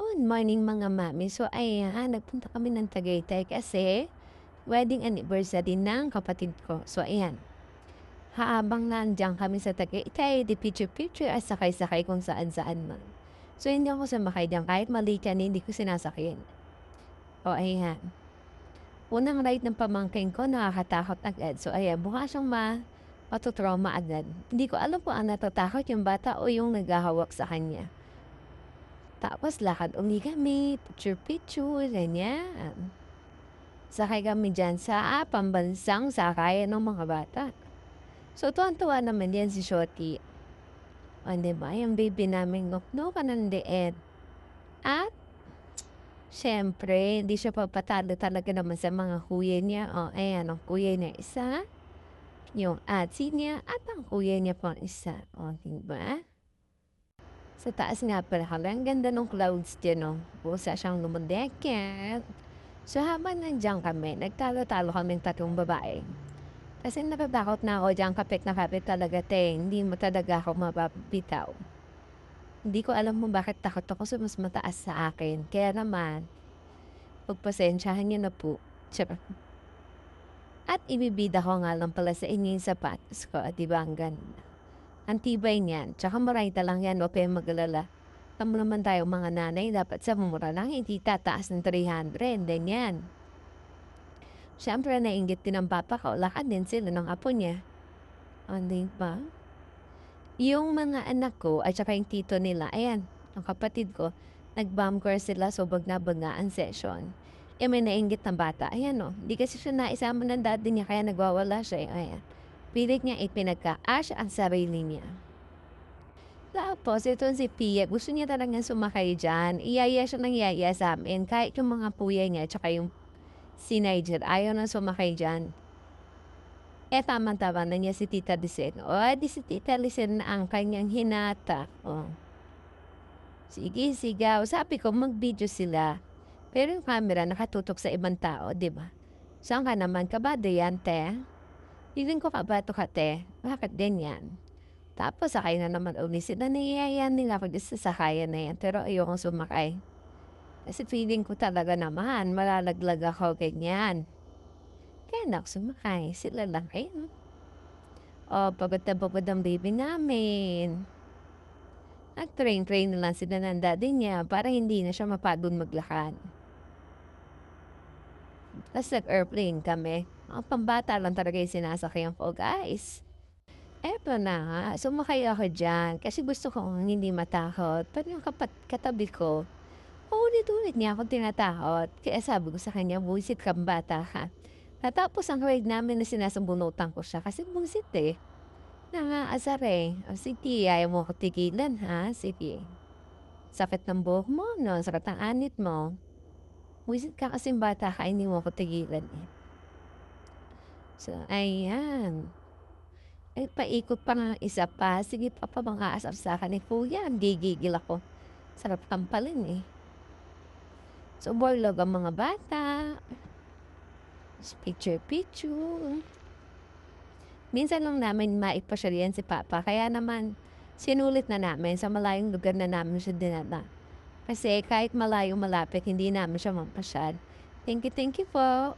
Good morning mga mami. So ayan, nagpunta kami ng Tagaytay kasi wedding anniversary ng kapatid ko. So ayan, habang nandiyan kami sa Tagaytay, di picture-picture at sakay-sakay kung saan-saan man. So hindi ako sumakay diyan kahit mali yan, hindi ko sinasakyan. O ayan, unang ride ng pamangkin ko nakakatakot agad. So ayan, mukha siyang matutrauma agad. Hindi ko alam kung ang natatakot yung bata o yung naghahawak sa kanya. Tapos lakad uli kami, picture-picture, ganyan. Sakay kami diyan sa pambansang sakayan ng mga bata. So tuwang-tuwa naman yan si Shorty. O, 'di ba, yung baby namin nuknukan ng liit. At siyempre, hindi siya papatalo talaga naman sa mga kuya niya. O, ayan, ang kuya niya isa, yung atsi niya, at ang kuya niya pang isa. O, 'di ba? Sa taas nga pala kami, ang ganda ng clouds diyan, no? Pusa siyang lumundeket. So habang nandiyan kami, nagtalo-talo kaming tatlong babae. Kasi natatakot na ako diyan, kapit na kapit talaga, te. Hindi mo talaga ako mapapitaw. Hindi ko alam kung bakit takot ako sa mas mataas sa akin. Kaya naman, pagpasensyahan niyo na po. Charot. At ibibida ko nga lang pala sa inyo yung sapatos ko, di ba ang ganda? Ang tibay niyan, tsaka murayta lang yan, wag kayong mag-alala. Alam mo naman tayo mga nanay, dapat sa mura lang, hindi tataas ng 300, ganyan. Siyempre, nainggit din ang papa ko, lakad din sila ng apo niya. O, di ba? Yung mga anak ko, at saka yung tito nila, ayan, ang kapatid ko, nag-bomb course sila, so bagna-baga ang session. Eh, may nainggit ng bata, ayan o, di kasi siya naisama ng daddy niya, kaya nagwawala siya, ayan. Pilit niya ipinagka-ash ang sarili niya. Tapos itong si Pia, gusto niya talagang sumakay diyan. Iyaya siya ng iyaya sa amin. Kahit yung mga kuya niya, tsaka yung si Nigel, ayaw na sumakay diyan. Eh, tama-tama na niya si Tita Lisen. O, di si Tita Lisen na ang kanyang hinata. O, sige, sigaw. Sabi ko, mag-video sila. Pero yung camera nakatutok sa ibang tao, di ba? Saan ka naman? Kabado yan, te? Feeling ko kabato ka, te. Bakit din yan? Tapos sakay na naman uli sila, niyaya nila ako sa sakayan na yan, pero ayokong sumakay. Kasi feeling ko talaga naman, malalaglag ako, ganyan. Kaya na ako sumakay, sila lang, ayun. O, pagod na pagod ang baby namin. Nag-train-train na lang sila ng daddy niya para hindi na siya mapagod maglakad. Tapos nag-airplane kami. Ang pambata lang talaga yung sinasakyan ko, guys. Eto na nga, sumakay ako diyan kasi gusto kong hindi matakot. Pero yung katabi ko, paulit-ulit niya akong tinatakot. Kaya sabi ko sa kanya, "Buwisit kang bata ka." Natapos ang ride namin na sinasabunutan ko siya kasi buwisit eh. Nangaasar eh. O sige, ayaw mo ako tigilan ha? Sige. Sakit ng buhok mo, no? Sakit ng anit mo. Buwisit ka kasing bata ka, hindi mo ako tigilan eh. So, ayan. Ay, paikot pa nga isa pa. Sige pa mang-aasar sa'kin eh, "Kuya, gigigil ako." Sarap tampalin eh. So, borlog ang mga bata. Picture-picture. Minsan lang namin maipasyal yan si Papa. Kaya naman, sinulit na namin sa malayong lugar na namin siya dinala. Kasi kahit malayo malapit, hindi namin siya mapasyal. Thank you po.